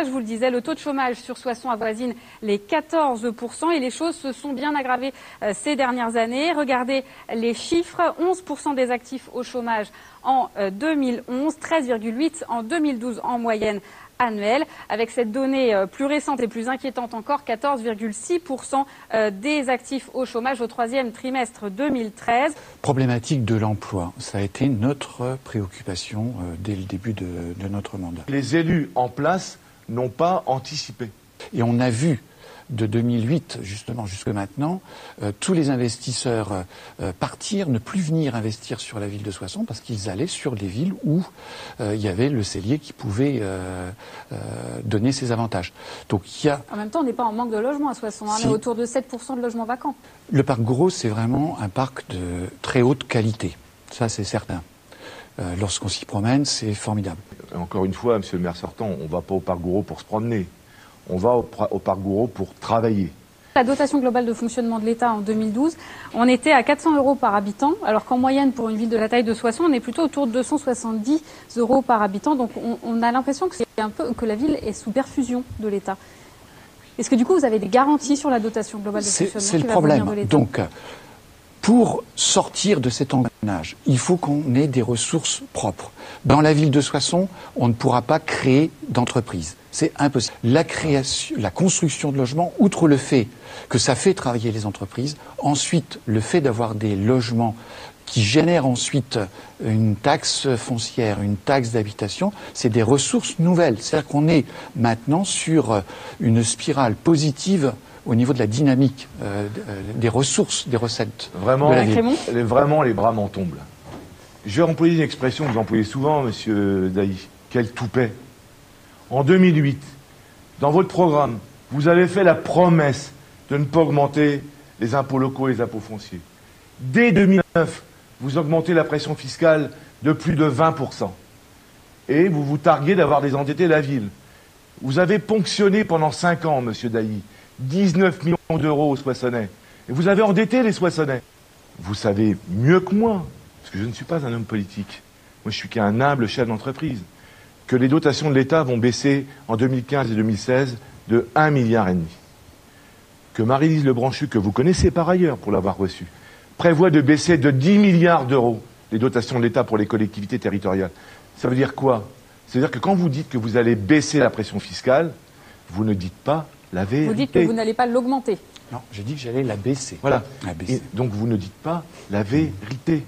Je vous le disais, le taux de chômage sur Soissons avoisine les 14% et les choses se sont bien aggravées ces dernières années. Regardez les chiffres, 11% des actifs au chômage en 2011, 13,8% en 2012 en moyenne annuelle. Avec cette donnée plus récente et plus inquiétante encore, 14,6% des actifs au chômage au troisième trimestre 2013. Problématique de l'emploi, ça a été notre préoccupation dès le début de notre mandat. Les élus en place n'ont pas anticipé. Et on a vu de 2008 justement jusque maintenant tous les investisseurs partir, ne plus venir investir sur la ville de Soissons parce qu'ils allaient sur les villes où il y avait le cellier qui pouvait donner ses avantages. Donc il y a... En même temps, on n'est pas en manque de logement à Soissons, on est autour de 7% de logements vacants. Le parc Gros, c'est vraiment un parc de très haute qualité, ça c'est certain. Lorsqu'on s'y promène, c'est formidable. Encore une fois, monsieur le maire sortant, on ne va pas au parc Gouraud pour se promener. On va au parc Gouraud pour travailler. La dotation globale de fonctionnement de l'État en 2012, on était à 400 € par habitant, alors qu'en moyenne, pour une ville de la taille de Soissons, on est plutôt autour de 270 € par habitant. Donc on a l'impression que, que la ville est sous perfusion de l'État. Est-ce que du coup, vous avez des garanties sur la dotation globale de fonctionnement? C'est le problème. Donc, pour sortir de cet engrenage, il faut qu'on ait des ressources propres. Dans la ville de Soissons, on ne pourra pas créer d'entreprise. C'est impossible. La construction de logements, outre le fait que ça fait travailler les entreprises, ensuite le fait d'avoir des logements qui génèrent ensuite une taxe foncière, une taxe d'habitation, c'est des ressources nouvelles. C'est-à-dire qu'on est maintenant sur une spirale positive au niveau de la dynamique des ressources, des recettes. Vraiment, de la ville. Vraiment les bras m'en tombent. Je vais employer une expression que vous employez souvent, monsieur Dailly. Quel toupet. En 2008, dans votre programme, vous avez fait la promesse de ne pas augmenter les impôts locaux et les impôts fonciers. Dès 2009, vous augmentez la pression fiscale de plus de 20%. Et vous vous targuez d'avoir désendetté la ville. Vous avez ponctionné pendant 5 ans, monsieur Dailly, 19 millions d'euros aux Soissonnais. Et vous avez endetté les Soissonnais. Vous savez mieux que moi, parce que je ne suis pas un homme politique. Moi, je suis qu'un humble chef d'entreprise. Que les dotations de l'État vont baisser en 2015 et 2016 de 1,5 milliard. Que Marie-Lise Lebranchu, que vous connaissez par ailleurs pour l'avoir reçue, prévoit de baisser de 10 milliards d'euros les dotations de l'État pour les collectivités territoriales. Ça veut dire quoi? Ça veut dire que quand vous dites que vous allez baisser la pression fiscale, vous ne dites pas la vérité. Vous dites que vous n'allez pas l'augmenter. Non, j'ai dit que j'allais la baisser. Voilà. La baisser. Et donc vous ne dites pas la vérité.